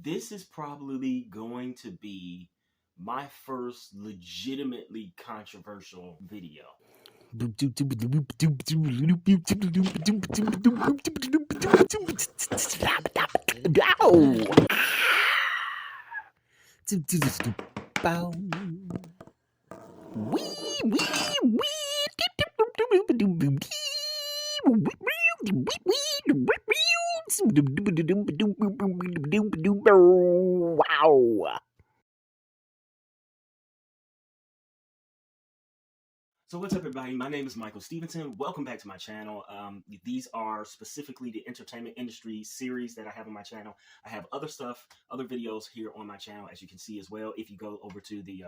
This is probably going to be my first legitimately controversial video. Wow. So what's up, everybody? My name is Michael Stevenson. Welcome back to my channel. These are specifically the entertainment industry series that I have on my channel. I have other stuff, other videos here on my channel, as you can see as well, if you go over to the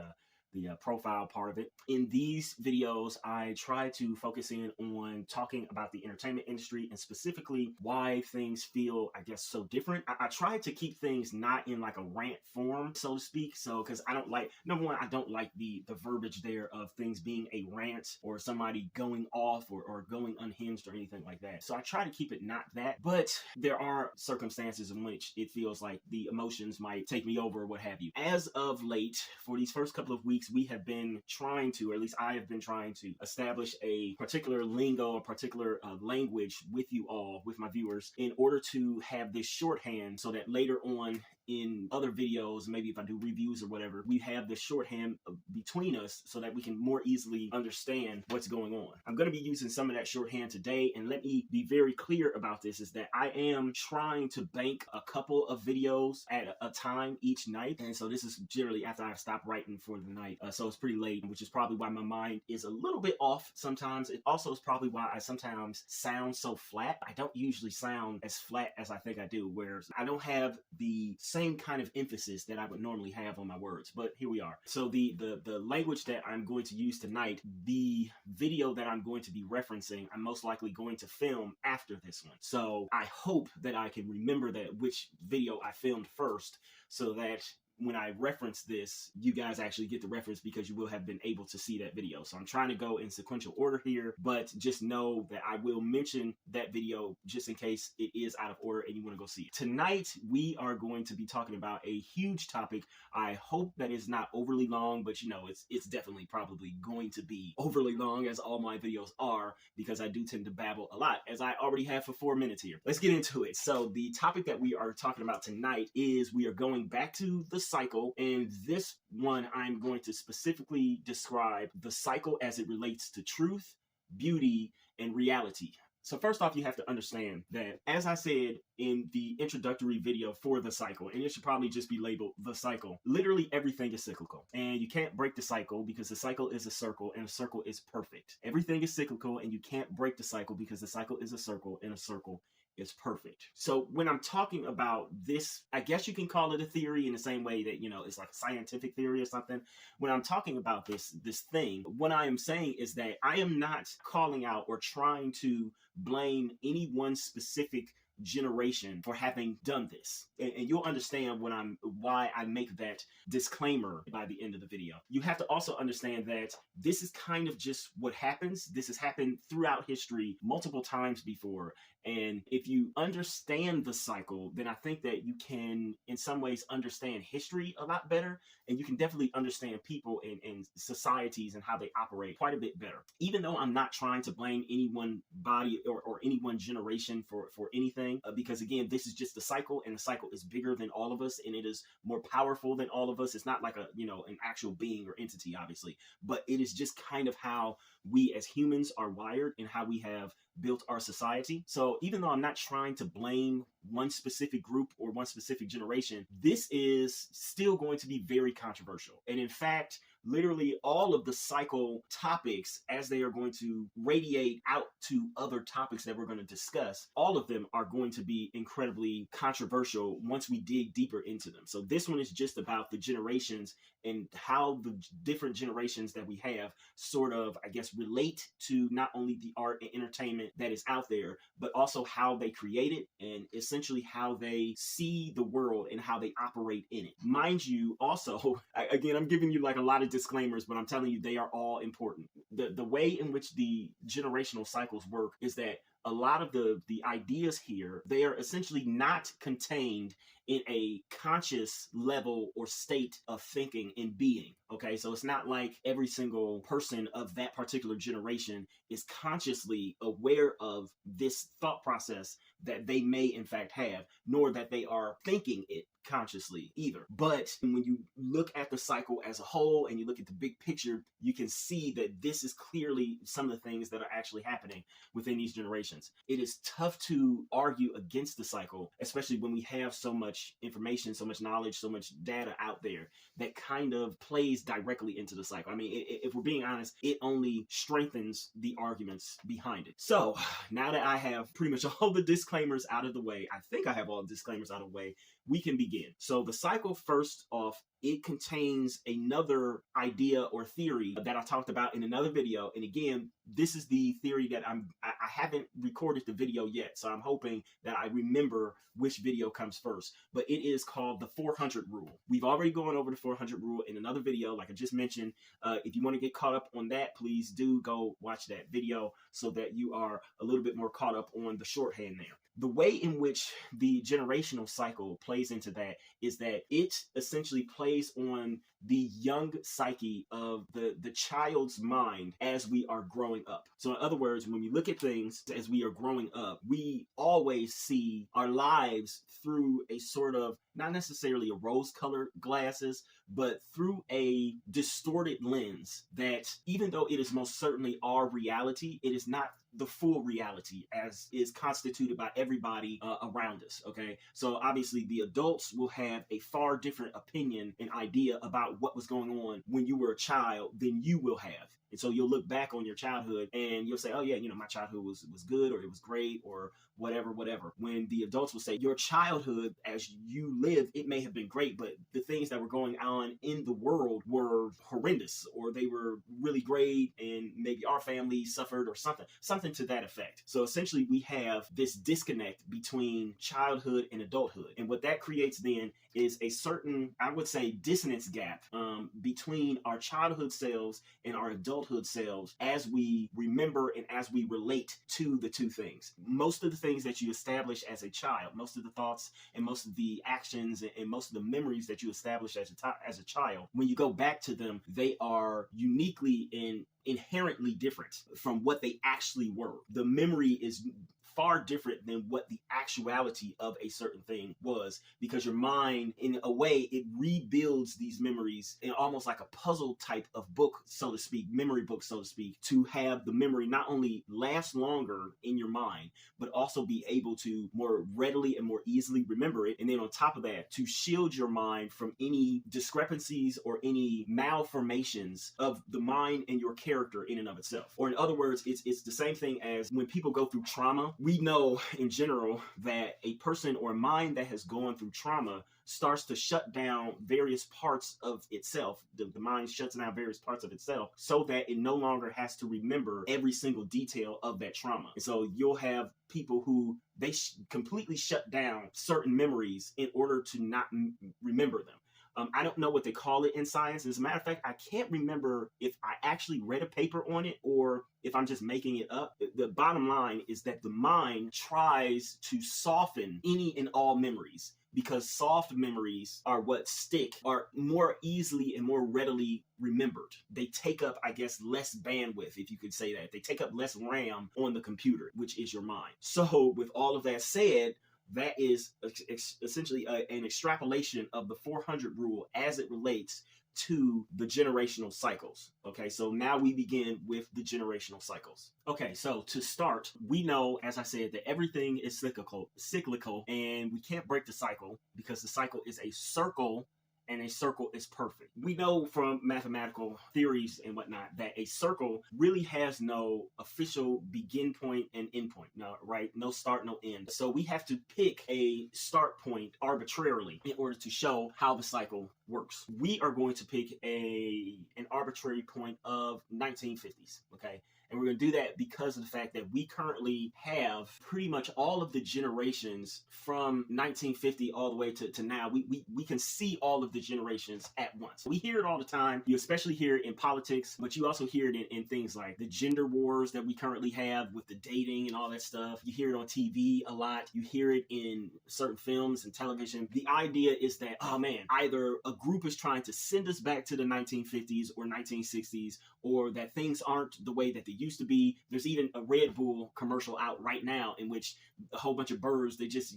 profile part of it. In these videos, I try to focus in on talking about the entertainment industry and specifically why things feel, I guess, so different. I try to keep things not in like a rant form, so to speak. So, because I don't like, number one, I don't like the verbiage there of things being a rant or somebody going off or going unhinged or anything like that. So I try to keep it not that, but there are circumstances in which it feels like the emotions might take me over or what have you. As of late, for these first couple of weeks, we have been trying to, or at least I have been trying to, establish a particular lingo, a particular language with you all, with my viewers, in order to have this shorthand so that later on in other videos, maybe if I do reviews or whatever, we have this shorthand between us so that we can more easily understand what's going on. I'm going to be using some of that shorthand today, and let me be very clear about this, is that I am trying to bank a couple of videos at a time each night, and so this is generally after I've stopped writing for the night, so it's pretty late, which is probably why my mind is a little bit off sometimes. It also is probably why I sometimes sound so flat. I don't usually sound as flat as I think I do, whereas I don't have the same kind of emphasis that I would normally have on my words, but here we are. So the language that I'm going to use tonight, the video that I'm going to be referencing, I'm most likely going to film after this one. So I hope that I can remember that which video I filmed first, so that when I reference this, you guys actually get the reference because you will have been able to see that video. So I'm trying to go in sequential order here, but just know that I will mention that video just in case it is out of order and you want to go see it. Tonight, we are going to be talking about a huge topic. I hope that it's not overly long, but you know, it's definitely probably going to be overly long, as all my videos are, because I do tend to babble a lot, as I already have for 4 minutes here. Let's get into it. So the topic that we are talking about tonight is we are going back to the cycle, and this one I'm going to specifically describe the cycle as it relates to truth, beauty, and reality. So first off, you have to understand that, as I said in the introductory video for the cycle, and it should probably just be labeled the cycle, literally everything is cyclical, and you can't break the cycle because the cycle is a circle and a circle is perfect. Everything is cyclical and you can't break the cycle because the cycle is a circle and a circle is perfect. So when I'm talking about this, I guess you can call it a theory in the same way that, you know, it's like a scientific theory or something. When I'm talking about this thing, what I am saying is that I am not calling out or trying to blame any one specific generation for having done this, and you'll understand why I make that disclaimer by the end of the video. You have to also understand that this is kind of just what happens. This has happened throughout history multiple times before, and if you understand the cycle, then I think that you can in some ways understand history a lot better, and you can definitely understand people and societies and how they operate quite a bit better. Even though I'm not trying to blame any one body or any one generation for anything, because again, this is just the cycle, and the cycle is bigger than all of us, and it is more powerful than all of us. It's not like a, you know, an actual being or entity, obviously, but it is just kind of how we as humans are wired and how we have built our society. So even though I'm not trying to blame one specific group or one specific generation, this is still going to be very controversial. And in fact, literally all of the cycle topics, as they are going to radiate out to other topics that we're going to discuss, all of them are going to be incredibly controversial once we dig deeper into them. So this one is just about the generations and how the different generations that we have sort of, I guess, relate to not only the art and entertainment that is out there, but also how they create it and essentially how they see the world and how they operate in it. Mind you, also, again, I'm giving you like a lot of disclaimers, but I'm telling you they are all important. The way in which the generational cycles work is that a lot of the ideas here, they are essentially not contained in a conscious level or state of thinking and being. Okay, so it's not like every single person of that particular generation is consciously aware of this thought process that they may in fact have, nor that they are thinking it consciously either. But when you look at the cycle as a whole and you look at the big picture, you can see that this is clearly some of the things that are actually happening within these generations. It is tough to argue against the cycle, especially when we have so much information, so much knowledge, so much data out there that kind of plays directly into the cycle. I mean, if we're being honest, it only strengthens the arguments behind it. So now that I have pretty much all the disclaimers out of the way, I think I have all the disclaimers out of the way, we can begin. So the cycle, first off, it contains another idea or theory that I talked about in another video. And again, this is the theory that I haven't recorded the video yet, so I'm hoping that I remember which video comes first. But it is called the 400 rule. We've already gone over the 400 rule in another video, like I just mentioned. If you want to get caught up on that, please do go watch that video so that you are a little bit more caught up on the shorthand there. The way in which the generational cycle plays into that is that it essentially plays on the young psyche of the child's mind as we are growing up. So in other words, when we look at things as we are growing up, we always see our lives through a sort of, not necessarily a rose-colored glasses, but through a distorted lens that, even though it is most certainly our reality, it is not the full reality as is constituted by everybody around us. Okay, so obviously the adults will have a far different opinion and idea about what was going on when you were a child than you will have. And so you'll look back on your childhood and you'll say, oh yeah, my childhood was good, or it was great, or whatever. When the adults will say your childhood as you lived, it may have been great, but the things that were going on in the world were horrendous, or they were really great, and maybe our family suffered or something to that effect. So essentially we have this disconnect between childhood and adulthood. And what that creates then is a certain, I would say, dissonance gap between our childhood selves and our adulthood selves as we remember and as we relate to the two things. Most of the things that you establish as a child, most of the thoughts and most of the actions and most of the memories that you establish as a child, when you go back to them, they are uniquely and inherently different from what they actually were. The memory is far different than what the actuality of a certain thing was, because your mind, in a way, it rebuilds these memories in almost like a puzzle type of book, so to speak, memory book, so to speak, to have the memory not only last longer in your mind, but also be able to more readily and more easily remember it. And then on top of that, to shield your mind from any discrepancies or any malformations of the mind and your character in and of itself. Or in other words, it's the same thing as when people go through trauma. We know in general that a person or a mind that has gone through trauma starts to shut down various parts of itself. The mind shuts down various parts of itself so that it no longer has to remember every single detail of that trauma. And so you'll have people who they completely shut down certain memories in order to not remember them. I don't know what they call it in science. As a matter of fact, I can't remember if I actually read a paper on it or if I'm just making it up. The bottom line is that the mind tries to soften any and all memories, because soft memories are what stick, are more easily and more readily remembered. They take up, I guess, less bandwidth, if you could say that. They take up less RAM on the computer, which is your mind. So with all of that said, that is essentially an extrapolation of the 400 rule as it relates to the generational cycles. Okay, so now we begin with the generational cycles. Okay, so to start, we know, as I said, that everything is cyclical, and we can't break the cycle because the cycle is a circle, and a circle is perfect. We know from mathematical theories and whatnot that a circle really has no official begin point and end point. No, right? No start, no end. So we have to pick a start point arbitrarily in order to show how the cycle works. We are going to pick an arbitrary point of 1950s, okay? And we're going to do that because of the fact that we currently have pretty much all of the generations from 1950 all the way to now. We can see all of the generations at once. We hear it all the time. You especially hear it in politics, but you also hear it in things like the gender wars that we currently have with the dating and all that stuff. You hear it on TV a lot. You hear it in certain films and television. The idea is that, oh man, either a group is trying to send us back to the 1950s or 1960s, or that things aren't the way that they used to be. There's even a Red Bull commercial out right now in which a whole bunch of birds, they just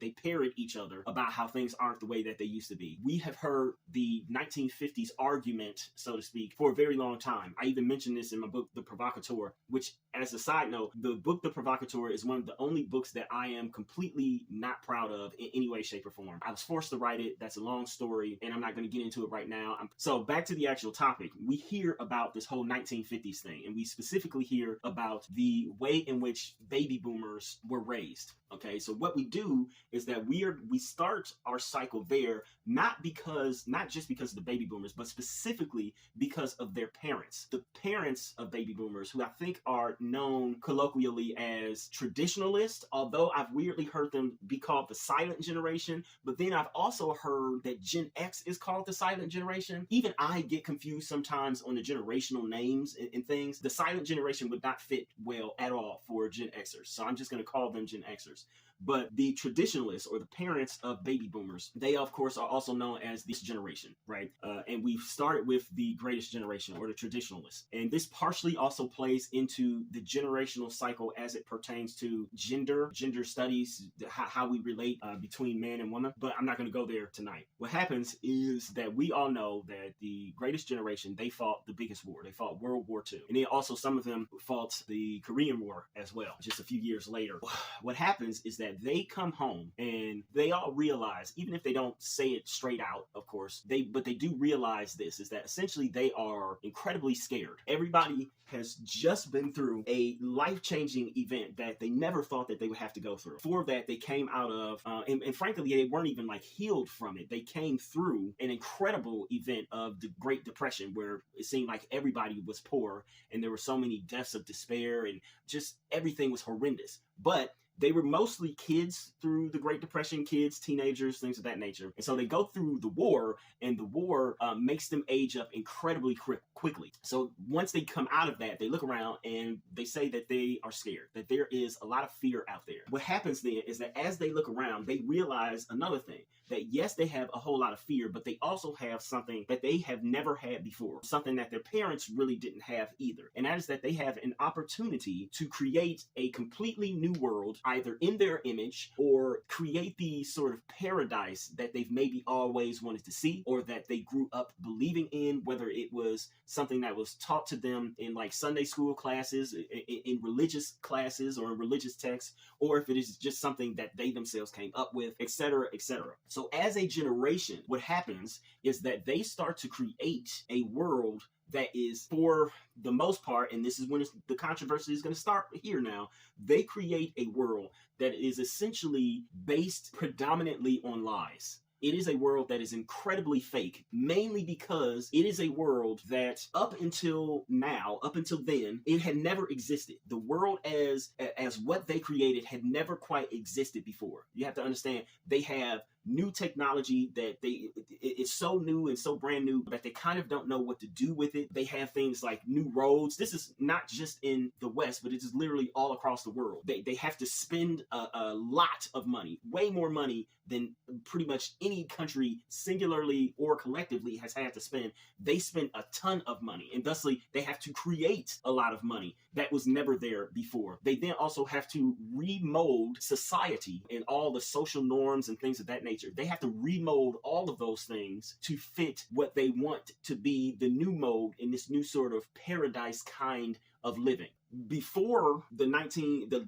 they parrot each other about how things aren't the way that they used to be. We have heard the 1950s argument, so to speak, for a very long time. I even mentioned this in my book, The Provocateur, which, as a side note, the book, The Provocateur, is one of the only books that I am completely not proud of in any way, shape, or form. I was forced to write it. That's a long story, and I'm not going to get into it right now. So back to the actual topic. We hear about this whole 1950s thing, and we specifically hear about the way in which baby boomers were raised. Okay, so what we do is that we start our cycle there, not just because of the baby boomers, but specifically because of their parents. The parents of baby boomers, who I think are known colloquially as traditionalists, although I've weirdly heard them be called the silent generation, but then I've also heard that Gen X is called the silent generation. Even I get confused sometimes on the generational names and things. The silent generation would not fit well at all for Gen Xers, so I'm just going to call them Gen Xers. But the traditionalists, or the parents of baby boomers, they of course are also known as this generation, right? And we've started with the greatest generation, or the traditionalists. And this partially also plays into the generational cycle as it pertains to gender studies, how we relate between man and woman. But I'm not going to go there tonight. What happens is that we all know that the greatest generation, they fought the biggest war. They fought World War II. And then also some of them fought the Korean War as well, just a few years later. What happens is that they come home and they all realize, even if they don't say it straight out, of course, but they do realize this, is that essentially they are incredibly scared. Everybody has just been through a life-changing event that they never thought that they would have to go through. For that, they came out of, and frankly, they weren't even like healed from it. They came through an incredible event of the Great Depression, where it seemed like everybody was poor and there were so many deaths of despair and just everything was horrendous. But they were mostly kids through the Great Depression, kids, teenagers, things of that nature. And so they go through the war, and the war makes them age up incredibly quickly. So once they come out of that, they look around and they say that they are scared, that there is a lot of fear out there. What happens then is that as they look around, they realize another thing, that yes, they have a whole lot of fear, but they also have something that they have never had before, something that their parents really didn't have either. And that is that they have an opportunity to create a completely new world, either in their image, or create the sort of paradise that they've maybe always wanted to see, or that they grew up believing in, whether it was something that was taught to them in like Sunday school classes, in religious classes, or in religious texts, or if it is just something that they themselves came up with, etc., etc. So as a generation, what happens is that they start to create a world that is, for the most part, and this is when the controversy is going to start here now, they create a world that is essentially based predominantly on lies. It is a world that is incredibly fake, mainly because it is a world that up until now, up until then, it had never existed. The world as what they created had never quite existed before. You have to understand, they have new technology that it's so new and so brand new that they kind of don't know what to do with it. They have things like new roads. This is not just in the West, but it is literally all across the world. They have to spend a lot of money, way more money than pretty much any country singularly or collectively has had to spend. They spend a ton of money, and thusly they have to create a lot of money that was never there before. They then also have to remold society and all the social norms and things of that nature. They have to remold all of those things to fit what they want to be the new mode in this new sort of paradise kind of living. Before the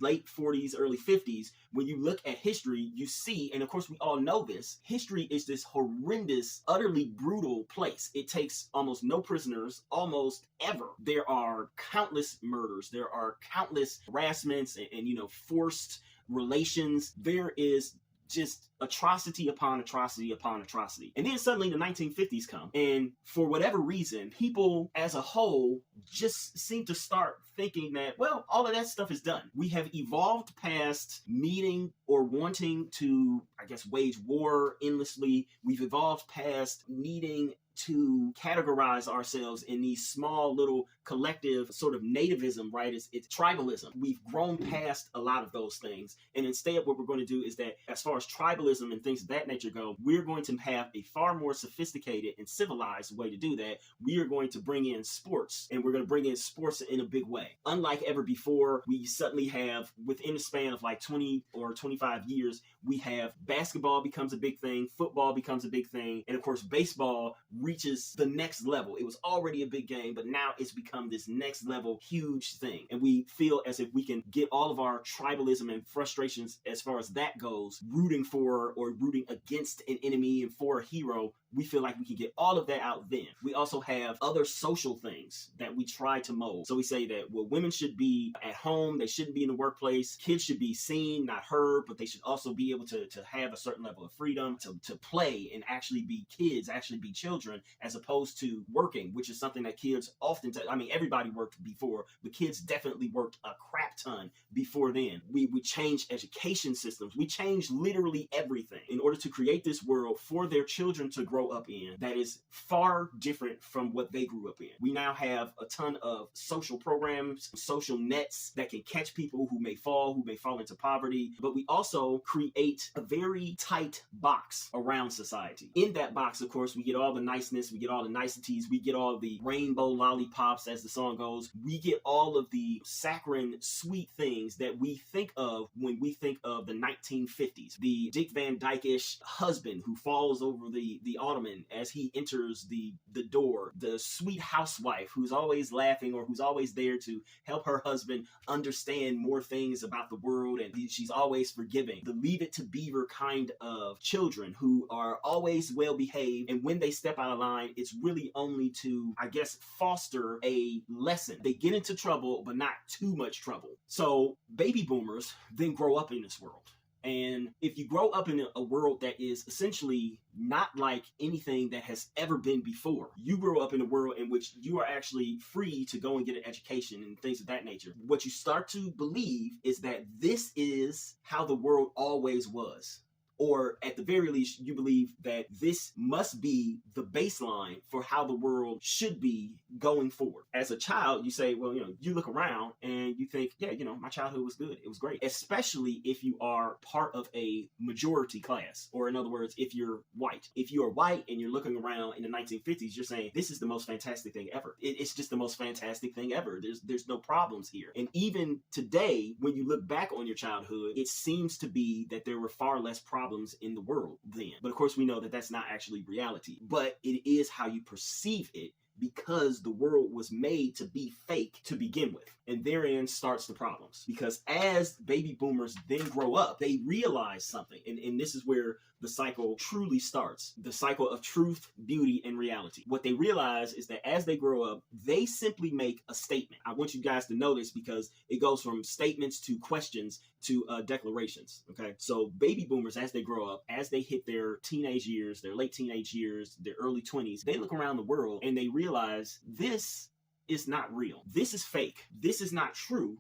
late 40s, early 50s, when you look at history, you see, and of course we all know this, history is this horrendous, utterly brutal place. It takes almost no prisoners, almost ever. There are countless murders. There are countless harassments and forced relations. There is just atrocity upon atrocity upon atrocity. And then suddenly the 1950s come, and for whatever reason, people as a whole just seem to start thinking that, well, all of that stuff is done. We have evolved past needing or wanting to, I guess, wage war endlessly. We've evolved past needing to categorize ourselves in these small little collective sort of nativism, right? It's tribalism. We've grown past a lot of those things. And instead, what we're going to do is that as far as tribalism and things of that nature go, we're going to have a far more sophisticated and civilized way to do that. We are going to bring in sports, and we're going to bring in sports in a big way. Unlike ever before, we suddenly have, within the span of like 20 or 25 years, we have basketball becomes a big thing, football becomes a big thing, and of course, baseball reaches the next level. It was already a big game, but now it's become this next level huge thing. And we feel as if we can get all of our tribalism and frustrations as far as that goes, rooting for or rooting against an enemy and for a hero. We feel like we can get all of that out then. We also have other social things that we try to mold. So we say that, well, women should be at home. They shouldn't be in the workplace. Kids should be seen, not heard, but they should also be able to have a certain level of freedom to play and actually be kids, actually be children, as opposed to working, which is something that kids often, everybody worked before, but kids definitely worked a crap ton before then. We changed education systems. We changed literally everything in order to create this world for their children to grow up in that is far different from what they grew up in. We now have a ton of social programs, social nets that can catch people who may fall into poverty, but we also create a very tight box around society. In that box, of course, we get all the niceness, we get all the niceties, we get all the rainbow lollipops, as the song goes. We get all of the saccharine, sweet things that we think of when we think of the 1950s. The Dick Van Dyke-ish husband who falls over the ottoman as he enters the door. The sweet housewife who's always laughing or who's always there to help her husband understand more things about the world, and she's always forgiving. The Leave It to Beaver kind of children who are always well behaved, and when they step out of line, it's really only to, I guess, foster a lesson. They get into trouble, but not too much trouble. So baby boomers then grow up in this world. And if you grow up in a world that is essentially not like anything that has ever been before, you grow up in a world in which you are actually free to go and get an education and things of that nature. What you start to believe is that this is how the world always was. Or at the very least, you believe that this must be the baseline for how the world should be going forward. As a child, you say, well, you look around and you think, yeah, my childhood was good. It was great. Especially if you are part of a majority class, or in other words, if you're white. If you are white and you're looking around in the 1950s, you're saying, this is the most fantastic thing ever. It's just the most fantastic thing ever. There's no problems here. And even today, when you look back on your childhood, it seems to be that there were far less problems in the world then. But of course, we know that that's not actually reality, but it is how you perceive it, because the world was made to be fake to begin with. And therein starts the problems. Because as baby boomers then grow up, they realize something. And this is where the cycle truly starts. The cycle of truth, beauty, and reality. What they realize is that as they grow up, they simply make a statement. I want you guys to know this because it goes from statements to questions to declarations. Okay. So baby boomers, as they grow up, as they hit their teenage years, their late teenage years, their early 20s, they look around the world and they realize this is not real. This is fake. This is not true.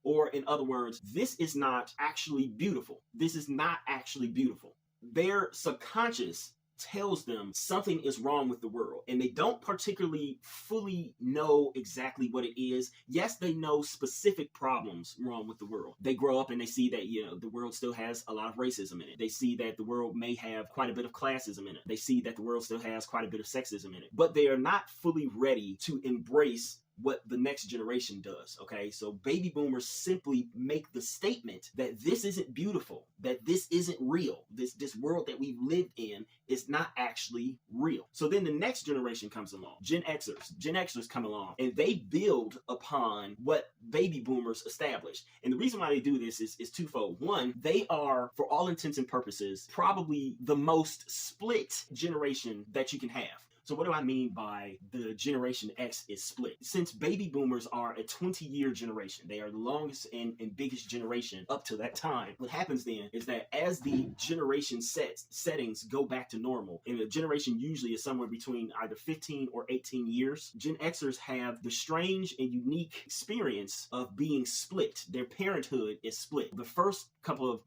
Or in other words, this is not actually beautiful. This is not actually beautiful. Their subconscious tells them something is wrong with the world, and they don't particularly fully know exactly what it is. Yes, they know specific problems wrong with the world. They grow up and they see that, the world still has a lot of racism in it. They see that the world may have quite a bit of classism in it. They see that the world still has quite a bit of sexism in it, but they are not fully ready to embrace what the next generation does. Okay, so baby boomers simply make the statement that this isn't beautiful, that this isn't real. This world that we've lived in is not actually real. So then the next generation comes along, Gen Xers. Gen Xers come along and they build upon what baby boomers established. And the reason why they do this is twofold. One, they are, for all intents and purposes, probably the most split generation that you can have. So what do I mean by the Generation X is split? Since baby boomers are a 20-year generation, they are the longest and biggest generation up to that time. What happens then is that as the generation settings go back to normal, and the generation usually is somewhere between either 15 or 18 years, Gen Xers have the strange and unique experience of being split. Their parenthood is split. The first couple of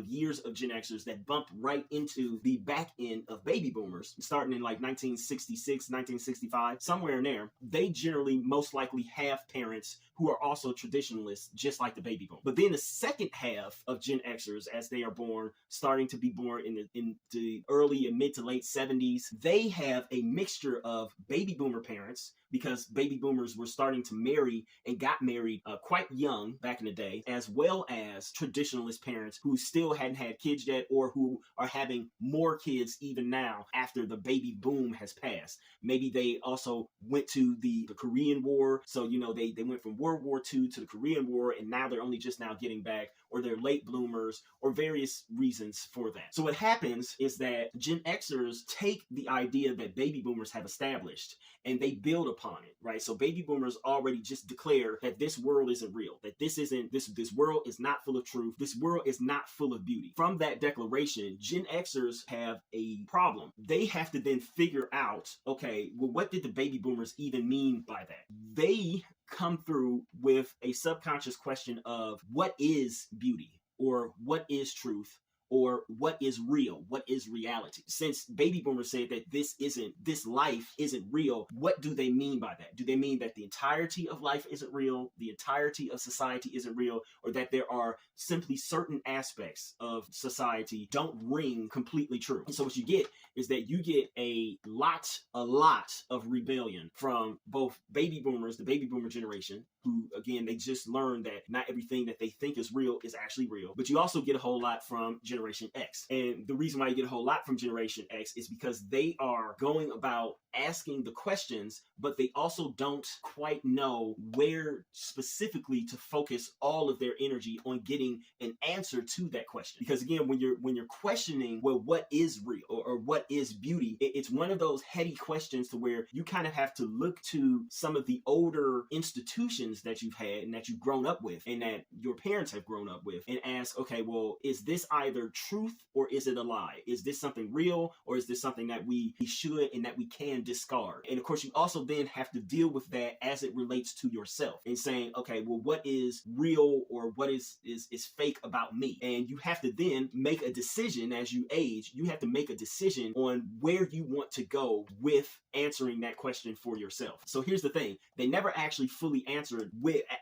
years of Gen Xers that bumped right into the back end of baby boomers, starting in like 1966, 1965, somewhere in there, they generally most likely have parents who are also traditionalists, just like the baby boom. But then the second half of Gen Xers, as they are born, starting to be born in the early and mid to late 70s, they have a mixture of baby boomer parents, because baby boomers were starting to marry and got married quite young back in the day, as well as traditionalist parents who still hadn't had kids yet, or who are having more kids even now after the baby boom has passed. Maybe they also went to the Korean War, so they went from World War II to the Korean War, and now they're only just now getting back, or they're late bloomers, or various reasons for that. So what happens is that Gen Xers take the idea that baby boomers have established and they build upon it, right? So baby boomers already just declare that this world isn't real, that this world is not full of truth, this world is not full of beauty. From that declaration, Gen Xers have a problem. They have to then figure out, okay, well, what did the baby boomers even mean by that? They come through with a subconscious question of what is beauty, or what is truth, or what is real, what is reality. Since baby boomers said that this life isn't real, what do they mean by that? Do they mean that the entirety of life isn't real, the entirety of society isn't real, or that there are simply certain aspects of society don't ring completely true? And so what you get is that you get a lot of rebellion from both baby boomers, the baby boomer generation, who, again, they just learned that not everything that they think is real is actually real. But you also get a whole lot from Generation X. And the reason why you get a whole lot from Generation X is because they are going about asking the questions, but they also don't quite know where specifically to focus all of their energy on getting an answer to that question. Because again, when you're questioning, well, what is real, or what is beauty, it's one of those heady questions to where you kind of have to look to some of the older institutions that you've had and that you've grown up with and that your parents have grown up with, and ask, okay, well, is this either truth or is it a lie? Is this something real, or is this something that we should and that we can discard? And of course, you also then have to deal with that as it relates to yourself, and saying, okay, well, what is real, or what is fake about me? And you have to then make a decision. As you age, you have to make a decision on where you want to go with answering that question for yourself. So here's the thing: they never actually fully answered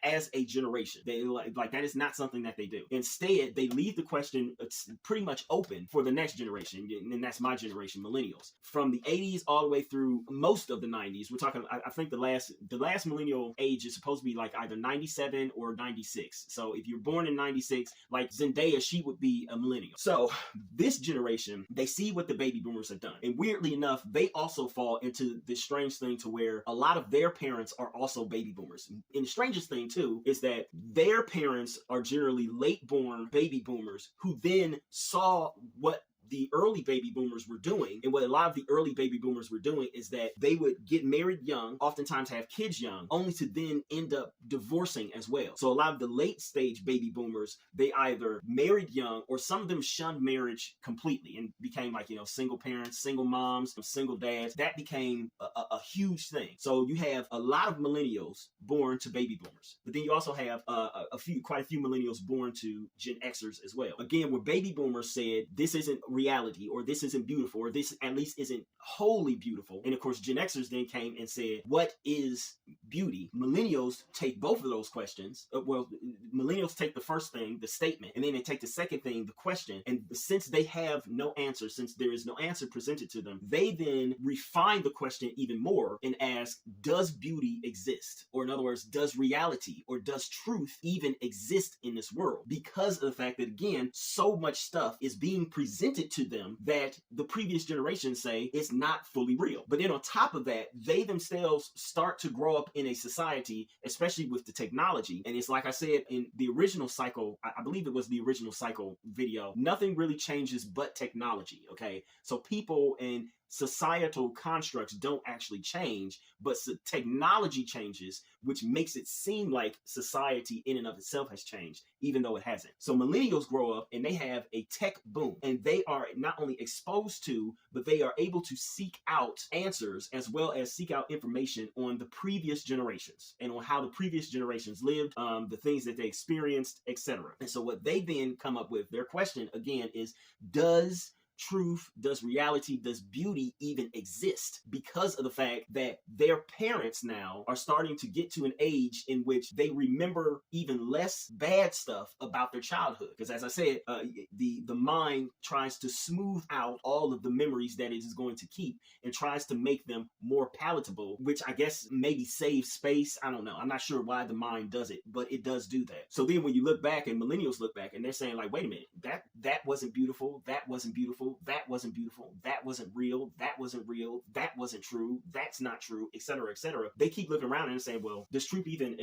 as a generation. They like that is not something that they do. Instead, they leave the question pretty much open for the next generation, and that's my generation, millennials. From the 80s all the way through most of the 90s, we're talking, I think the last millennial age is supposed to be like either 97 or 96. So if you're born in 96, like Zendaya, she would be a millennial. So this generation, they see what the baby boomers have done. And weirdly enough, they also fall into this strange thing to where a lot of their parents are also baby boomers. And the strangest thing too is that their parents are generally late born baby boomers who then saw what the early baby boomers were doing. And what a lot of the early baby boomers were doing is that they would get married young, oftentimes have kids young, only to then end up divorcing as well. So a lot of the late stage baby boomers, they either married young, or some of them shunned marriage completely and became like, single parents, single moms, single dads. That became a huge thing. So you have a lot of millennials born to baby boomers, but then you also have quite a few millennials born to Gen Xers as well. Again, where baby boomers said, this isn't reality, or this isn't beautiful, or this at least isn't wholly beautiful. And of course, Gen Xers then came and said, what is beauty? Millennials take both of those questions. Millennials take the first thing, the statement, and then they take the second thing, the question. And since they have no answer, since there is no answer presented to them, they then refine the question even more and ask, does beauty exist? Or in other words, does reality or does truth even exist in this world? Because of the fact that, again, so much stuff is being presented presented to them that the previous generations say is not fully real. But then on top of that, they themselves start to grow up in a society, especially with the technology. And it's like I said in the original cycle, I believe it was the original cycle video, nothing really changes but technology, okay? So people and societal constructs don't actually change, but technology changes, which makes it seem like society in and of itself has changed, even though it hasn't. So millennials grow up and they have a tech boom, and they are not only exposed to, but they are able to seek out answers as well as seek out information on the previous generations and on how the previous generations lived, the things that they experienced, etc. And so what they then come up with, their question again is, does truth, does reality, does beauty even exist? Because of the fact that their parents now are starting to get to an age in which they remember even less bad stuff about their childhood. Because as I said, the mind tries to smooth out all of the memories that it is going to keep and tries to make them more palatable, which I guess maybe saves space. I don't know. I'm not sure why the mind does it, but it does do that. So then when you look back and millennials look back and they're saying like, wait a minute, that wasn't beautiful. That wasn't beautiful. That wasn't beautiful. That wasn't real. That wasn't real. That wasn't true. That's not true, etc., etc. They keep looking around and saying, well, does truth even,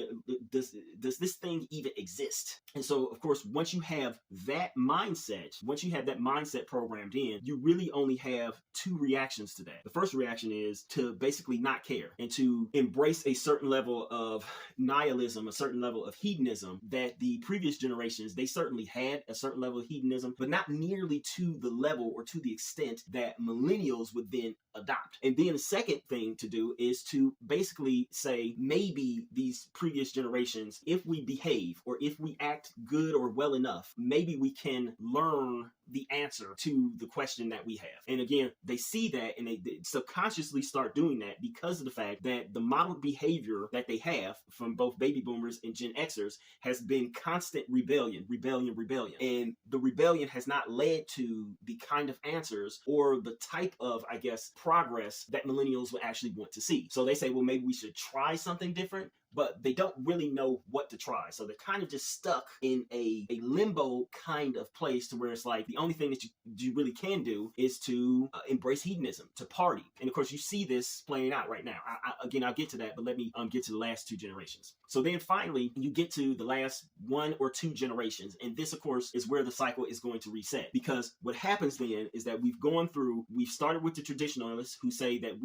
does this thing even exist? And so, of course, once you have that mindset programmed in, you really only have two reactions to that. The first reaction is to basically not care and to embrace a certain level of nihilism, a certain level of hedonism that the previous generations, they certainly had a certain level of hedonism, but not nearly to the level or to the extent that millennials would then adopt. And then the second thing to do is to basically say, maybe these previous generations, if we behave or if we act good or well enough, maybe we can learn the answer to the question that we have. And again, they see that and they subconsciously start doing that because of the fact that the modeled behavior that they have from both baby boomers and Gen Xers has been constant rebellion. And the rebellion has not led to the kind of answers or the type of, I guess, progress that millennials would actually want to see. So they say, well, maybe we should try something different, but they don't really know what to try. So they're kind of just stuck in a limbo kind of place to where it's like the only thing that you really can do is to embrace hedonism, to party. And of course, you see this playing out right now. Again, I'll get to that, but let me get to the last two generations. So then finally, you get to the last one or two generations. And this, of course, is where the cycle is going to reset. Because what happens then is that we've started with the traditionalists who say that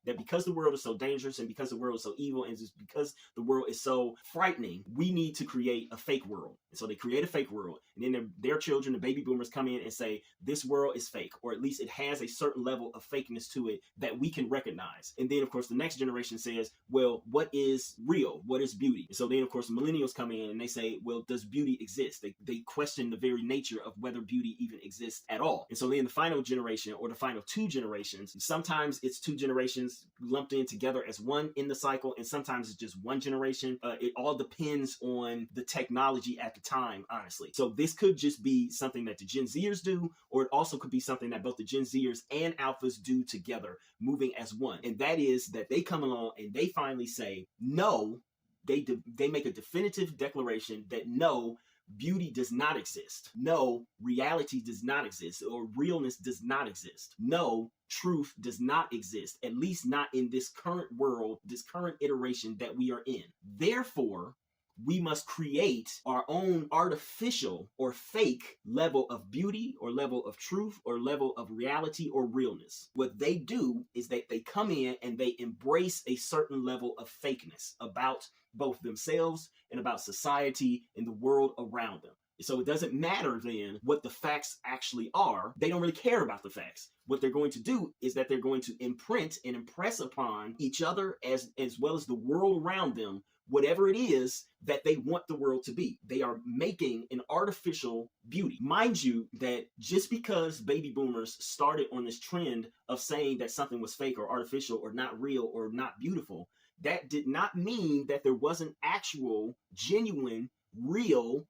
that because the world is so dangerous and because the world is so evil and just because the world is so frightening, we need to create a fake world. And so they create a fake world. And then their children, the baby boomers, come in and say, this world is fake, or at least it has a certain level of fakeness to it that we can recognize. And then, of course, the next generation says, well, what is real? What is beauty? And so then, of course, the millennials come in and they say, well, does beauty exist? They question the very nature of whether beauty even exists at all. And so then the final generation, or the final two generations, sometimes it's two generations lumped in together as one in the cycle, and sometimes it's just one generation. It all depends on the technology at the time, honestly. So this could just be something that the Gen Zers do, or it also could be something that both the Gen Zers and Alphas do together, moving as one. And that is that they come along and they finally say, no, they make a definitive declaration that no, beauty does not exist. No, reality does not exist, or realness does not exist. No, truth does not exist, at least not in this current world, this current iteration that we are in. Therefore, we must create our own artificial or fake level of beauty or level of truth or level of reality or realness. What they do is that they come in and they embrace a certain level of fakeness about both themselves and about society and the world around them. So it doesn't matter then what the facts actually are. They don't really care about the facts. What they're going to do is that they're going to imprint and impress upon each other as well as the world around them whatever it is that they want the world to be. They are making an artificial beauty. Mind you that just because baby boomers started on this trend of saying that something was fake or artificial or not real or not beautiful, that did not mean that there wasn't actual, genuine, real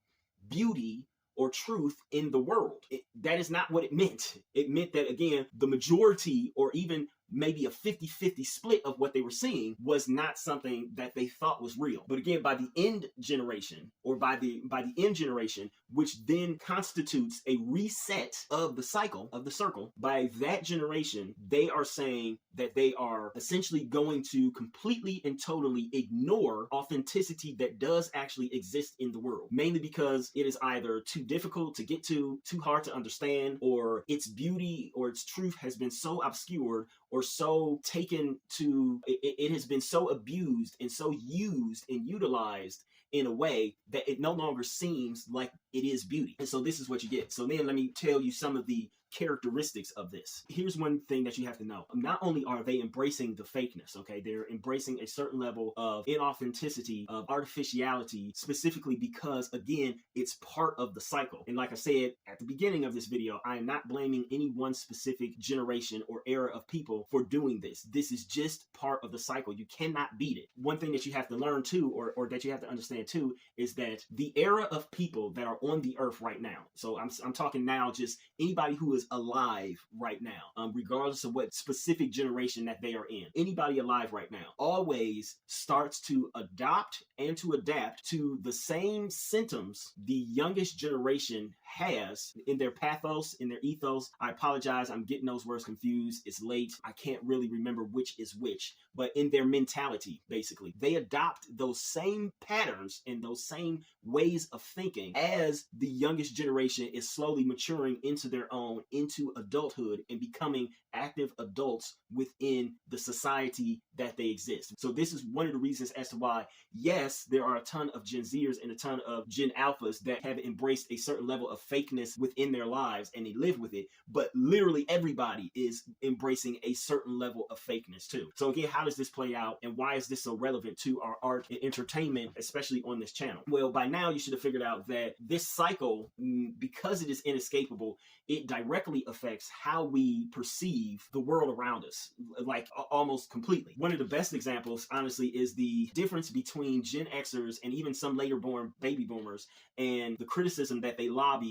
beauty or truth in the world. That is not what it meant. It meant that, again, the majority or even maybe a 50-50 split of what they were seeing was not something that they thought was real. But again, by the end generation, or by the end generation, which then constitutes a reset of the cycle, of the circle. By that generation, they are saying that they are essentially going to completely and totally ignore authenticity that does actually exist in the world, mainly because it is either too difficult to get to, too hard to understand, or its beauty or its truth has been so obscured or so taken to, it has been so abused and so used and utilized in a way that it no longer seems like it is beauty. And so this is what you get. So then let me tell you some of the characteristics of this. Here's one thing that you have to know. Not only are they embracing the fakeness, okay, they're embracing a certain level of inauthenticity, of artificiality, specifically because, again, it's part of the cycle. And like I said at the beginning of this video, I am not blaming any one specific generation or era of people for doing this. This is just part of the cycle. You cannot beat it. One thing that you have to learn too, or that you have to understand too, is that the era of people that are on the earth right now, so I'm talking now just anybody who is alive right now, regardless of what specific generation that they are in, anybody alive right now always starts to adopt and to adapt to the same symptoms the youngest generation has in their pathos, in their ethos. I apologize, I'm getting those words confused. It's late. I can't really remember which is which, but in their mentality, basically, they adopt those same patterns and those same ways of thinking as the youngest generation is slowly maturing into their own, into adulthood, and becoming active adults within the society that they exist. So this is one of the reasons as to why, yes, there are a ton of Gen Zers and a ton of Gen Alphas that have embraced a certain level of fakeness within their lives and they live with it, but literally everybody is embracing a certain level of fakeness too. So again, how does this play out and why is this so relevant to our art and entertainment, especially on this channel? Well, by now you should have figured out that this cycle, because it is inescapable, it directly affects how we perceive the world around us, like almost completely. One of the best examples, honestly, is the difference between Gen Xers and even some later born baby boomers and the criticism that they lob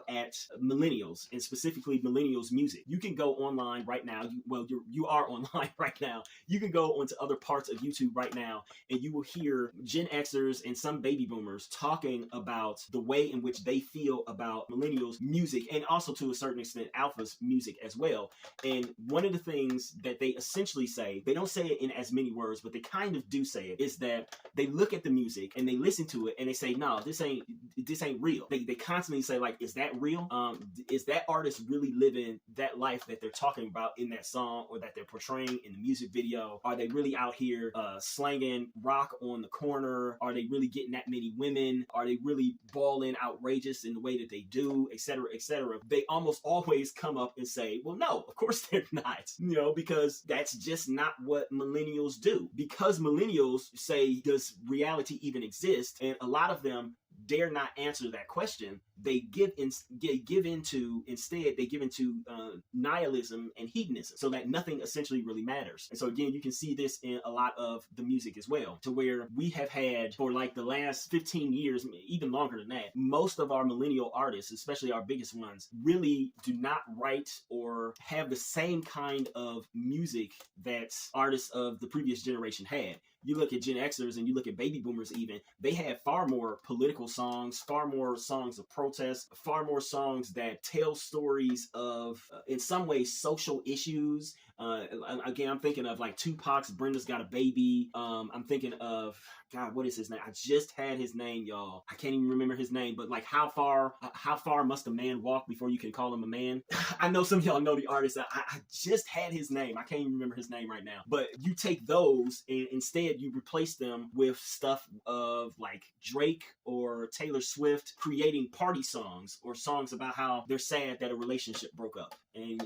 at millennials, and specifically millennials music. You can go online right now. You are online right now. You can go onto other parts of YouTube right now and you will hear Gen Xers and some baby boomers talking about the way in which they feel about millennials music, and also to a certain extent alphas music as well. And one of the things that they essentially say, they don't say it in as many words, but they kind of do say it, is that they look at the music and they listen to it and they say, no, this ain't real. They constantly say, like, is that real? Is that artist really living that life that they're talking about in that song or that they're portraying in the music video? Are they really out here slanging rock on the corner? Are they really getting that many women? Are they really balling outrageous in the way that they do, etc., etc.? They almost always come up and say, well, no, of course they're not, because that's just not what millennials do. Because millennials say, does reality even exist? And a lot of them dare not answer that question. They give into nihilism and hedonism, so that nothing essentially really matters. And so again, you can see this in a lot of the music as well, to where we have had for like the last 15 years, even longer than that, most of our millennial artists, especially our biggest ones, really do not write or have the same kind of music that artists of the previous generation had. You look at Gen Xers and you look at baby boomers even, they had far more political songs, far more songs of protest, far more songs that tell stories of, in some ways, social issues. Again, I'm thinking of like Tupac's Brenda's Got a Baby. I'm thinking of, God, what is his name? I just had his name, y'all. I can't even remember his name, but like how far must a man walk before you can call him a man? I know some of y'all know the artist. I just had his name. I can't even remember his name right now. But you take those and instead you replace them with stuff of like Drake or Taylor Swift creating party songs or songs about how they're sad that a relationship broke up and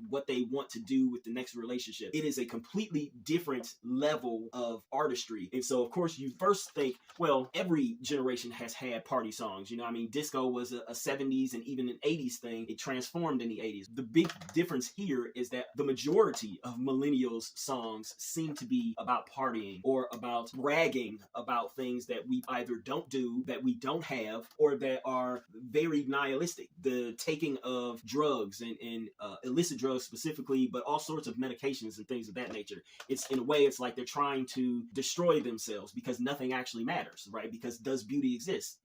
what they want to do with the next relationship. It is a completely different level of artistry. And so of course you first think, well, every generation has had party songs. Disco was a 70s and even an 80s thing. It transformed in the 80s. The big difference here is that the majority of millennials songs seem to be about partying or about bragging about things that we either don't do, that we don't have, or that are very nihilistic. The taking of drugs and and illicit drugs specifically, but all sorts of medications and things of that nature. It's in a way, it's like they're trying to destroy themselves because nothing actually matters, right? Because does beauty exist?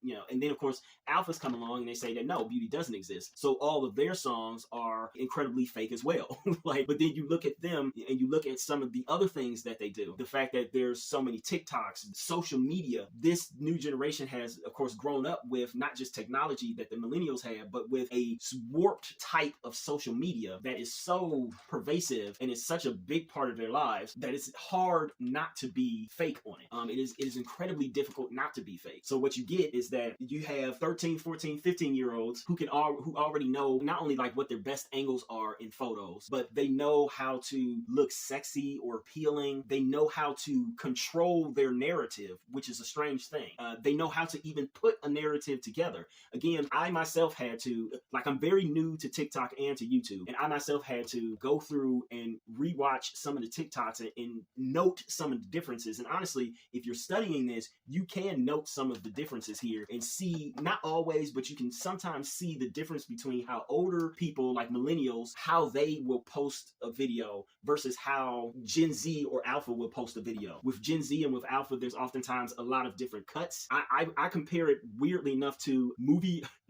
You know, and then of course alphas come along and they say that no, beauty doesn't exist. So all of their songs are incredibly fake as well. Like, but then you look at them and you look at some of the other things that they do. The fact that there's so many TikToks, social media. This new generation has, of course, grown up with not just technology that the millennials have, but with a warped type of social media that is so pervasive and is such a big part of their lives that it's hard not to be fake on it. It is incredibly difficult not to be fake. So what you get is that you have 13, 14, 15-year-olds who already know not only like what their best angles are in photos, but they know how to look sexy or appealing. They know how to control their narrative, which is a strange thing. They know how to even put a narrative together. Again, I myself had to, like, I'm very new to TikTok and to YouTube, and I myself had to go through and rewatch some of the TikToks and note some of the differences. And honestly, if you're studying this, you can note some of the differences here and see, not always, but you can sometimes see the difference between how older people like millennials, how they will post a video versus how Gen Z or Alpha will post a video. With Gen Z and with Alpha, there's oftentimes a lot of different cuts. I compare it weirdly enough to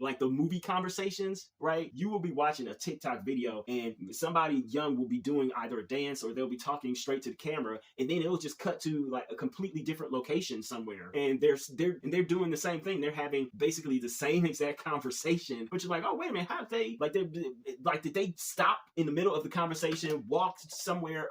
like the movie conversations, right? You will be watching a TikTok video and somebody young will be doing either a dance or they'll be talking straight to the camera, and then it'll just cut to like a completely different location somewhere, and they're doing the same thing. They're having basically the same exact conversation, but you're like, oh wait a minute, how did did they stop in the middle of the conversation, walk somewhere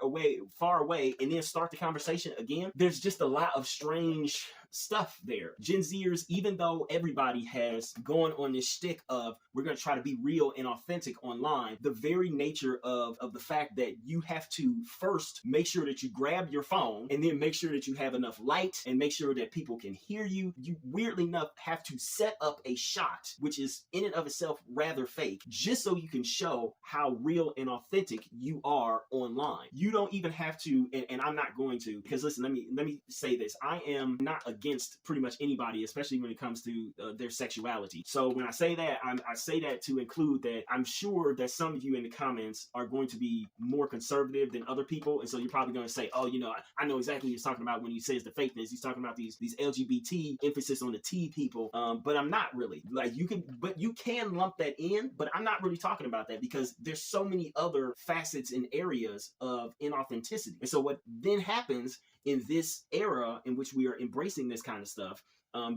far away, and then start the conversation again? There's just a lot of strange stuff there. Gen Zers, even though everybody has gone on this shtick of we're going to try to be real and authentic online, the very nature of the fact that you have to first make sure that you grab your phone and then make sure that you have enough light and make sure that people can hear you. You weirdly enough have to set up a shot, which is in and of itself rather fake, just so you can show how real and authentic you are online. You don't even have to, and I'm not going to, because listen, let me say this. I am not against pretty much anybody, especially when it comes to their sexuality. So when I say that, I say that to include that I'm sure that some of you in the comments are going to be more conservative than other people, and so you're probably going to say, oh, you know, I know exactly what he's talking about when he says the fakeness. He's talking about these LGBT, emphasis on the T people, but I'm not really. Like, you can lump that in, but I'm not really talking about that because there's so many other facets and areas of inauthenticity. And so what then happens in this era in which we are embracing this kind of stuff,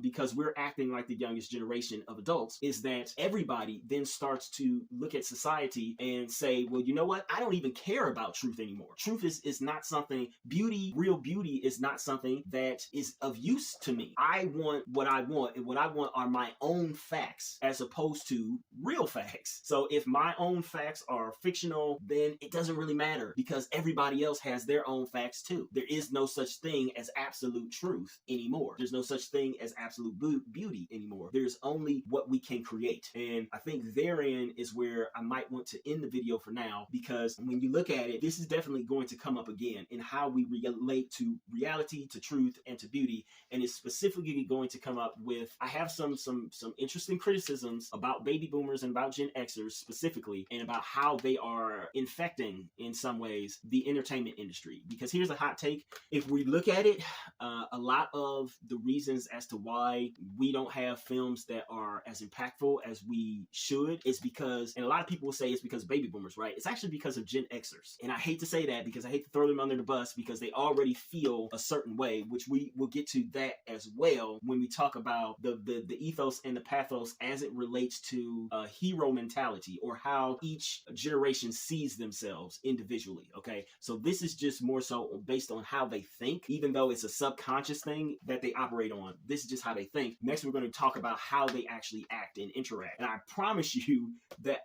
because we're acting like the youngest generation of adults, is that everybody then starts to look at society and say, well, you know what? I don't even care about truth anymore. Truth is not something, real beauty is not something that is of use to me. I want what I want, and what I want are my own facts as opposed to real facts. So if my own facts are fictional, then it doesn't really matter because everybody else has their own facts too. There is no such thing as absolute truth anymore. There's no such thing as absolute beauty anymore. There's only what we can create. And I think therein is where I might want to end the video for now, because when you look at it, this is definitely going to come up again in how we relate to reality, to truth, and to beauty. And it's specifically going to come up with, I have some interesting criticisms about baby boomers and about Gen Xers specifically, and about how they are infecting in some ways the entertainment industry. Because here's a hot take. If we look at it, a lot of the reasons as to why we don't have films that are as impactful as we should is because, and a lot of people will say it's because of baby boomers, right? It's actually because of Gen Xers. And I hate to say that because I hate to throw them under the bus because they already feel a certain way, which we will get to that as well when we talk about the ethos and the pathos as it relates to hero mentality, or how each generation sees themselves individually, okay? So this is just more so based on how they think, even though it's a subconscious thing that they operate on. This is just how they think. Next, we're going to talk about how they actually act and interact. And I promise you that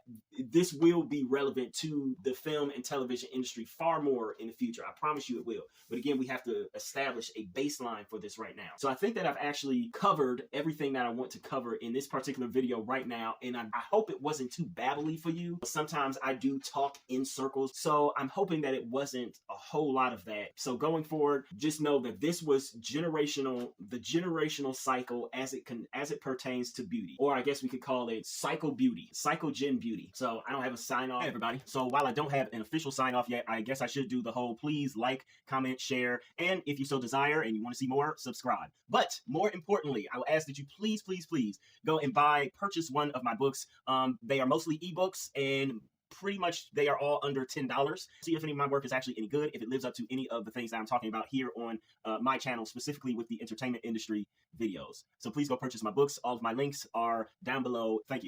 this will be relevant to the film and television industry far more in the future. I promise you it will. But again, we have to establish a baseline for this right now. So I think that I've actually covered everything that I want to cover in this particular video right now. And I hope it wasn't too babbly for you. Sometimes I do talk in circles. So I'm hoping that it wasn't a whole lot of that. So going forward, just know that this was the generational emotional cycle as it pertains to beauty, or I guess we could call it psycho beauty, psychogen beauty. So I don't have a sign off, everybody. So while I don't have an official sign off yet, I guess I should do the whole please like, comment, share, and if you so desire and you want to see more, subscribe. But more importantly, I will ask that you please go and purchase one of my books. They are mostly ebooks, and pretty much they are all under $10. See if any of my work is actually any good, if it lives up to any of the things that I'm talking about here on my channel, specifically with the entertainment industry videos. So please go purchase my books. All of my links are down below. Thank you.